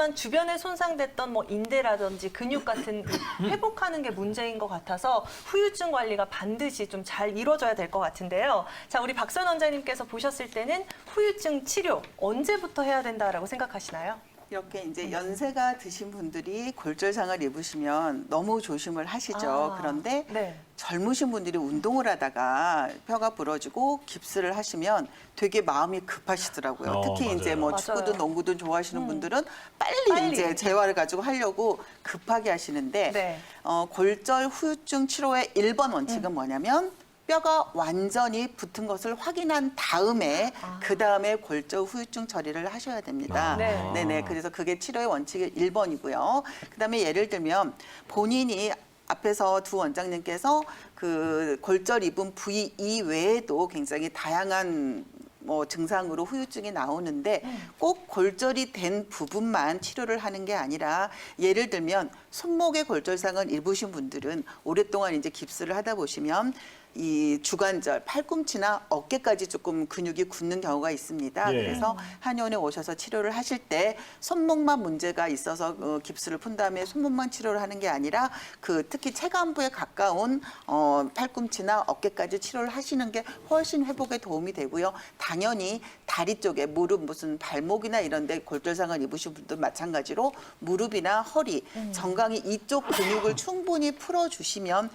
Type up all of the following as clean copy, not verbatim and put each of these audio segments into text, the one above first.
하지만 주변에 손상됐던 뭐 인대라든지 근육 같은 회복하는 게 문제인 것 같아서 후유증 관리가 반드시 좀 잘 이루어져야 될 것 같은데요. 자, 우리 박선 원장님께서 보셨을 때는 후유증 치료 언제부터 해야 된다라고 생각하시나요? 이렇게 이제 연세가 드신 분들이 골절상을 입으시면 너무 조심을 하시죠. 그런데 네. 젊으신 분들이 운동을 하다가 뼈가 부러지고 깁스를 하시면 되게 마음이 급하시더라고요. 특히 맞아요. 이제 뭐 맞아요. 축구든 농구든 좋아하시는 분들은 빨리 이제 재활을 가지고 하려고 급하게 하시는데 네. 골절 후유증 치료의 1번 원칙은 뭐냐면 뼈가 완전히 붙은 것을 확인한 다음에 그 다음에 골절 후유증 처리를 하셔야 됩니다. 네. 네네. 그래서 그게 치료의 원칙의 1번이고요. 그다음에 예를 들면 본인이 앞에서 두 원장님께서 그 골절 입은 부위 이외에도 굉장히 다양한 뭐 증상으로 후유증이 나오는데 꼭 골절이 된 부분만 치료를 하는 게 아니라 예를 들면 손목에 골절상을 입으신 분들은 오랫동안 이제 깁스를 하다 보시면 이 주관절, 팔꿈치나 어깨까지 조금 근육이 굳는 경우가 있습니다. 예. 그래서 한의원에 오셔서 치료를 하실 때 손목만 문제가 있어서 깁스를 푼 다음에 손목만 치료를 하는 게 아니라 그 특히 체간부에 가까운 팔꿈치나 어깨까지 치료를 하시는 게 훨씬 회복에 도움이 되고요. 당연히 다리 쪽에 무릎, 무슨 발목이나 이런 데 골절상을 입으신 분들 마찬가지로 무릎이나 허리, 정강이 이쪽 근육을 충분히 풀어주시면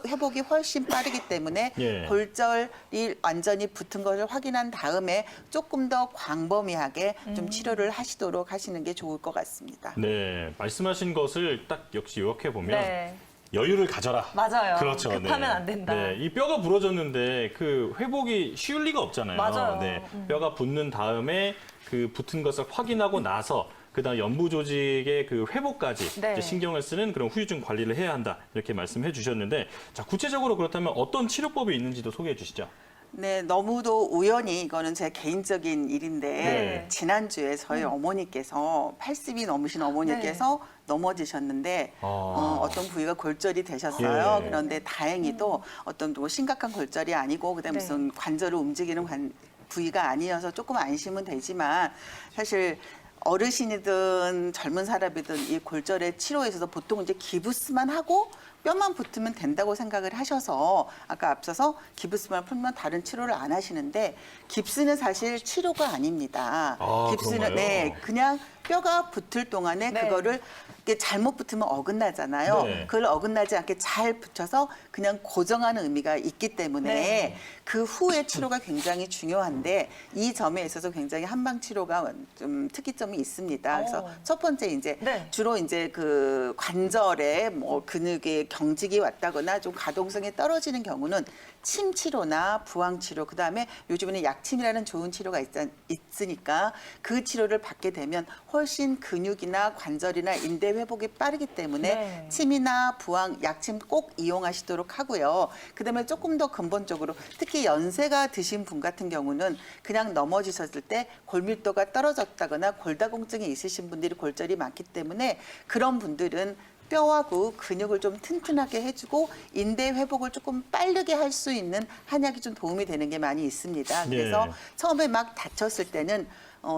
회복이 훨씬 빠르기 때문에 예. 골절이 완전히 붙은 것을 확인한 다음에 조금 더 광범위하게 좀 치료를 하시도록 하시는 게 좋을 것 같습니다. 네, 말씀하신 것을 딱 역시 요약해 보면 네. 여유를 가져라. 맞아요. 그렇죠. 급하면 안 된다. 네, 이 뼈가 부러졌는데 그 회복이 쉬울 리가 없잖아요. 맞아요. 네, 뼈가 붙는 다음에 그 붙은 것을 확인하고 나서 그다음 연부 조직의 그 회복까지 네. 이제 신경을 쓰는 그런 후유증 관리를 해야 한다 이렇게 말씀해 주셨는데 자 구체적으로 그렇다면 어떤 치료법이 있는지도 소개해 주시죠. 네, 너무도 우연히 이거는 제 개인적인 일인데 네. 지난주에 저희 어머니께서 80이 넘으신 어머니께서 넘어지셨는데 어떤 부위가 골절이 되셨어요. 예. 그런데 다행히도 어떤 뭐 심각한 골절이 아니고 그다음에 네. 무슨 관절을 움직이는 부위가 아니어서 조금 안심은 되지만 사실 어르신이든 젊은 사람이든 이 골절의 치료에 있어서 보통 이제 기부스만 하고 뼈만 붙으면 된다고 생각을 하셔서 아까 앞서서 기부스만 풀면 다른 치료를 안 하시는데 깁스는 사실 치료가 아닙니다. 아, 깁스는 그런가요? 네, 그냥 뼈가 붙을 동안에 네. 그거를 이렇게 잘못 붙으면 어긋나잖아요. 네. 그걸 어긋나지 않게 잘 붙여서 그냥 고정하는 의미가 있기 때문에 네. 그 후의 치료가 굉장히 중요한데 이 점에 있어서 굉장히 한방 치료가 좀 특이점이 있습니다. 그래서 첫 번째 이제 네. 주로 이제 그 관절에 뭐 근육의 경직이 왔다거나 좀 가동성이 떨어지는 경우는 침 치료나 부항 치료 그다음에 요즘에는 약침이라는 좋은 치료가 있으니까 그 치료를 받게 되면 훨씬 근육이나 관절이나 인대 회복이 빠르기 때문에 네. 침이나 부항, 약침 꼭 이용하시도록 하고요. 그다음에 조금 더 근본적으로 특히 연세가 드신 분 같은 경우는 그냥 넘어지셨을 때 골밀도가 떨어졌다거나 골다공증이 있으신 분들이 골절이 많기 때문에 그런 분들은 뼈와 그 근육을 좀 튼튼하게 해주고 인대 회복을 조금 빠르게 할 수 있는 한약이 좀 도움이 되는 게 많이 있습니다. 그래서 예. 처음에 막 다쳤을 때는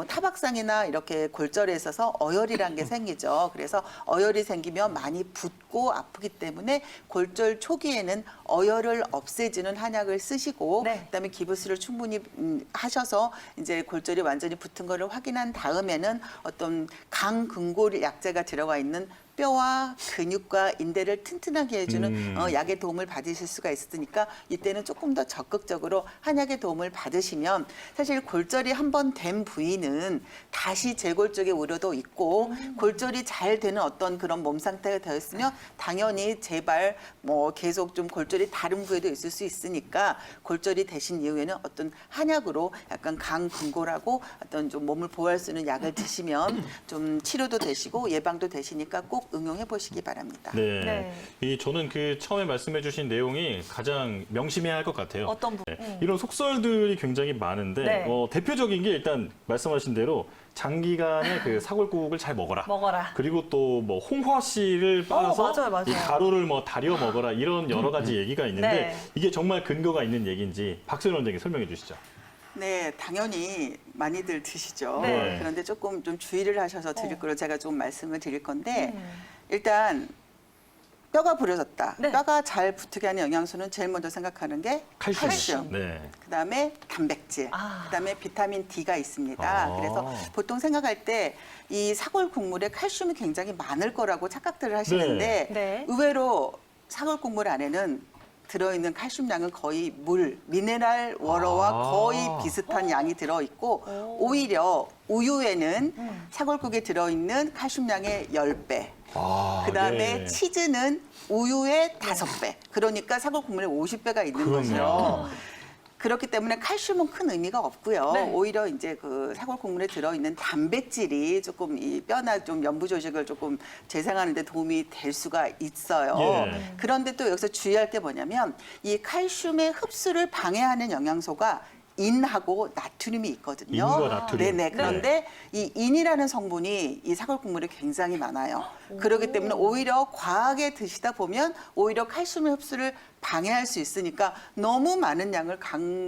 타박상이나 이렇게 골절에 있어서 어혈이라는 게 생기죠. 그래서 어혈이 생기면 많이 붓고 아프기 때문에 골절 초기에는 어혈을 없애주는 한약을 쓰시고 네. 그다음에 기부스를 충분히 하셔서 이제 골절이 완전히 붙은 거를 확인한 다음에는 어떤 강근골 약재가 들어가 있는 뼈와 근육과 인대를 튼튼하게 해주는 약의 도움을 받으실 수가 있으니까 이때는 조금 더 적극적으로 한약의 도움을 받으시면 사실 골절이 한 번 된 부위는 다시 재골 쪽의 우려도 있고 골절이 잘 되는 어떤 그런 몸 상태가 되었으면 당연히 재발 뭐 계속 좀 골절이 다른 부위도 있을 수 있으니까 골절이 되신 이후에는 어떤 한약으로 약간 강근골하고 어떤 좀 몸을 보호할 수 있는 약을 드시면 좀 치료도 되시고 예방도 되시니까 꼭 응용해 보시기 바랍니다. 네. 네. 저는 그 처음에 말씀해 주신 내용이 가장 명심해야 할 것 같아요. 어떤 부분? 네. 이런 속설들이 굉장히 많은데 네. 대표적인 게 일단 말씀하신 대로 장기간의 그 사골국을 잘 먹어라. 먹어라. 그리고 또 뭐 홍화씨를 빻아서 맞아요, 맞아요. 이 가루를 뭐 다려 먹어라 이런 여러 가지 얘기가 있는데 네. 이게 정말 근거가 있는 얘기인지 박선 원장님 설명해 주시죠. 네, 당연히 많이들 드시죠. 네. 그런데 조금 좀 주의를 하셔서 드릴 거로 제가 좀 말씀을 드릴 건데 음. 일단 뼈가 부러졌다. 네. 뼈가 잘 붙게 하는 영양소는 제일 먼저 생각하는 게 칼슘. 네. 그다음에 단백질, 아. 그다음에 비타민 D가 있습니다. 아. 그래서 보통 생각할 때 이 사골 국물에 칼슘이 굉장히 많을 거라고 착각들을 하시는데 네. 의외로 사골 국물 안에는 들어있는 칼슘량은 거의 물, 미네랄 워러와 아. 거의 비슷한 양이 들어있고 오히려 우유에는 사골국에 들어있는 칼슘량의 10배, 아, 그다음에 예. 치즈는 우유의 5배. 그러니까 사골 국물에 50배가 있는 그렇네요. 거죠. 그렇기 때문에 칼슘은 큰 의미가 없고요. 네. 오히려 이제 그 사골 국물에 들어있는 단백질이 조금 이 뼈나 좀 연부 조직을 조금 재생하는 데 도움이 될 수가 있어요. 예. 그런데 또 여기서 주의할 게 뭐냐면 이 칼슘의 흡수를 방해하는 영양소가 인하고 나트륨이 있거든요. 인과 나트륨. 네네. 그런데 이 인이라는 성분이 이 사골 국물에 굉장히 많아요. 그렇기 때문에 오히려 과하게 드시다 보면 오히려 칼슘의 흡수를 방해할 수 있으니까 너무 많은 양을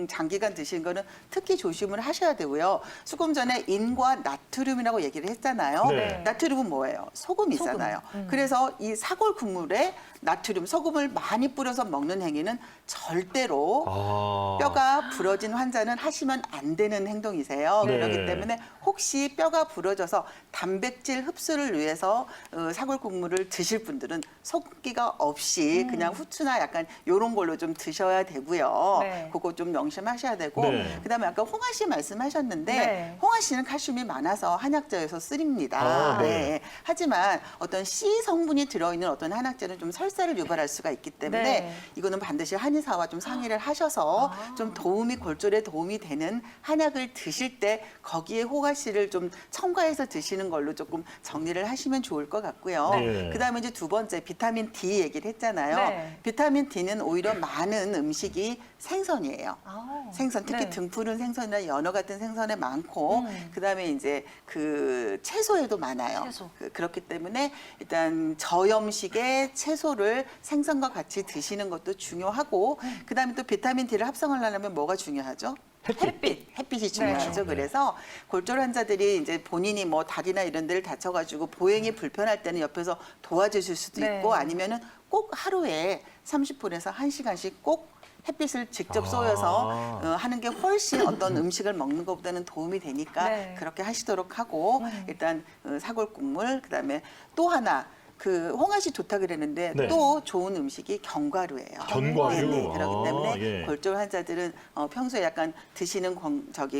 장기간 드시는 거는 특히 조심을 하셔야 되고요. 조금 전에 인과 나트륨이라고 얘기를 했잖아요. 네. 나트륨은 뭐예요? 소금이잖아요. 그래서 이 사골 국물에 나트륨, 소금을 많이 뿌려서 먹는 행위는 절대로 아. 뼈가 부러진 환자는 하시면 안 되는 행동이세요. 네. 그렇기 때문에 혹시 뼈가 부러져서 단백질 흡수를 위해서 사골 국물을 드실 분들은 소금기가 없이 그냥 후추나 약간 이런 걸로 좀 드셔야 되고요. 네. 그거 좀 명심하셔야 되고 네. 그다음에 아까 홍아 씨 말씀하셨는데 네. 홍아 씨는 칼슘이 많아서 한약재에서 쓰립니다. 아, 네. 하지만 어떤 C 성분이 들어있는 어떤 한약재는 좀 설사를 유발할 수가 있기 때문에 네. 이거는 반드시 한의사와 좀 상의를 하셔서 좀 도움이 골절에 도움이 되는 한약을 드실 때 거기에 호가 씨를 좀 첨가해서 드시는 걸로 조금 정리를 하시면 좋을 것 같고요. 네. 그다음에 이제 두 번째 비타민 D 얘기를 했잖아요. 네. 비타민 D는 오히려 많은 음식이 생선이에요. 아. 생선 특히 네. 등푸른 생선이나 연어 같은 생선에 많고 그다음에 이제 그 채소에도 많아요. 채소. 그렇기 때문에 일단 저염식의 채소를 생선과 같이 드시는 것도 중요하고 그다음에 또 비타민 D를 합성하려면 뭐가 중요하죠? 햇빛이 중요하죠. 네. 그래서 골절 환자들이 이제 본인이 뭐 다리나 이런 데를 다쳐가지고 보행이 불편할 때는 옆에서 도와주실 수도 네. 있고 아니면은 꼭 하루에 30분에서 1시간씩 꼭 햇빛을 직접 쏘여서 하는 게 훨씬 어떤 음식을 먹는 것보다는 도움이 되니까 네. 그렇게 하시도록 하고 일단 사골 국물 그다음에 또 하나 그 홍아씨 좋다 그랬는데 네. 또 좋은 음식이 견과류예요. 견과류? 네네. 그렇기 아, 때문에 예. 골절 환자들은 평소에 약간 드시는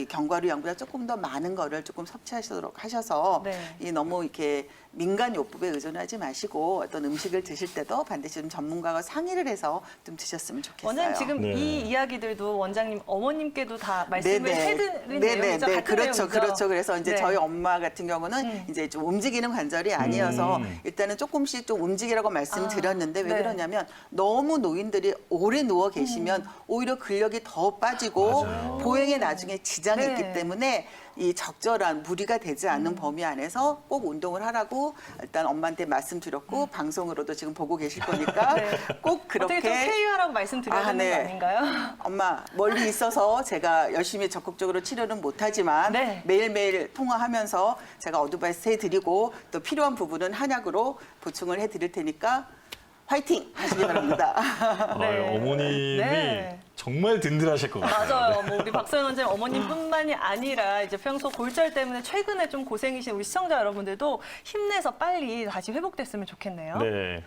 견과류 양보다 조금 더 많은 거를 조금 섭취하시도록 하셔서 네. 이 너무 이렇게 민간 요법에 의존하지 마시고 어떤 음식을 드실 때도 반드시 좀 전문가와 상의를 해서 좀 드셨으면 좋겠어요. 원장님 지금 네. 이 이야기들도 원장님 어머님께도 다 말씀을 해드린 네네. 내용이죠. 같은 그렇죠, 내용이죠. 그렇죠. 그래서 이제 네. 저희 엄마 같은 경우는 이제 좀 움직이는 관절이 아니어서 일단은 조금씩 좀 움직이라고 말씀드렸는데 왜 네. 그러냐면 너무 노인들이 오래 누워 계시면 오히려 근력이 더 빠지고 맞아요. 보행에 나중에 지장이 네. 있기 때문에 이 적절한 무리가 되지 않는 범위 안에서 꼭 운동을 하라고 일단 엄마한테 말씀드렸고 방송으로도 지금 보고 계실 거니까 네. 꼭 그렇게 어떻게 좀 쾌유하라고 말씀드려야 되는 거 아닌가요? 엄마 멀리 있어서 제가 열심히 적극적으로 치료는 못하지만 네. 매일매일 통화하면서 제가 어드바이스 해드리고 또 필요한 부분은 한약으로 보충을 해드릴 테니까 화이팅 하시기 바랍니다. 네. 어머님이 네. 정말 든든하실 것 같아요. 맞아요. 뭐 우리 박소연 원장님 어머님뿐만이 아니라 이제 평소 골절 때문에 최근에 좀 고생이신 우리 시청자 여러분들도 힘내서 빨리 다시 회복됐으면 좋겠네요. 네.